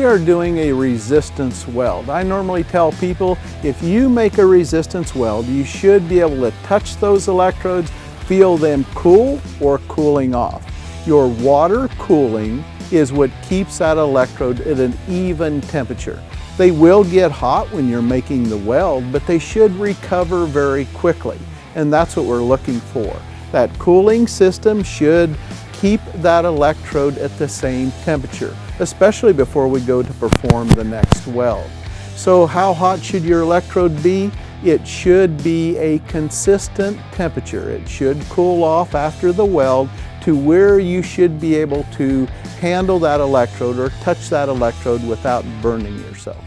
we are doing a resistance weld. I normally tell people if you make a resistance weld, you should be able to touch those electrodes, feel them cool or cooling off. Your water cooling is what keeps that electrode at an even temperature. They will get hot when you're making the weld, but they should recover very quickly, and that's what we're looking for. That cooling system should keep that electrode at the same temperature, especially before we go to perform the next weld. So how hot should your electrode be? It should be a consistent temperature. It should cool off after the weld to where you should be able to handle that electrode or touch that electrode without burning yourself.